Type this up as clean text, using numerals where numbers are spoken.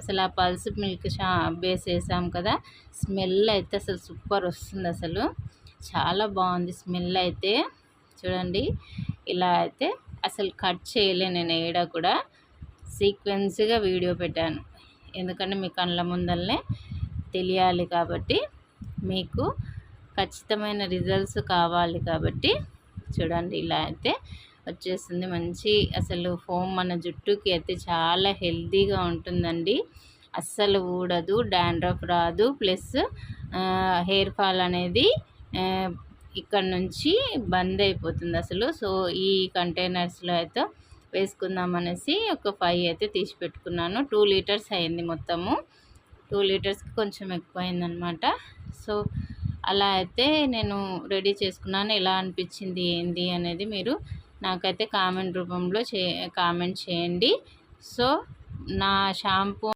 అసలు ఆ pulse milk base వేసాం కదా, స్మెల్ అయితే అసలు సూపర్ వస్తుంది. అసలు చాలా బాగుంది స్మెల్ అయితే. చూడండి ఇలా అయితే అసలు కట్ చేయలే నేను ఏడా కూడా, సీక్వెన్స్గా వీడియో పెట్టాను. ఎందుకంటే మీ కళ్ళ ముందరనే తెలియాలి కాబట్టి, మీకు ఖచ్చితమైన రిజల్ట్స్ కావాలి కాబట్టి. చూడండి ఇలా అయితే వచ్చేస్తుంది. మంచి అసలు ఫోమ్ మన జుట్టుకి అయితే చాలా హెల్తీగా ఉంటుందండి. అస్సలు ఊడదు, డాండ్రఫ్ రాదు, ప్లస్ హెయిర్ ఫాల్ అనేది ఇక్కడ నుంచి బంద్ అయిపోతుంది అసలు. సో ఈ కంటైనర్స్లో అయితే వేసుకుందాం అనేసి ఒక 5 అయితే తీసి పెట్టుకున్నాను. 2 లీటర్స్ అయింది మొత్తము. 2 లీటర్స్కి కొంచెం ఎక్కువైందనమాట. సో అలా అయితే నేను రెడీ చేసుకున్నాను. ఎలా అనిపించింది ఏంది అనేది మీరు నాకైతే కామెంట్ రూపంలో కామెంట్ చేయండి. సో నా షాంపూ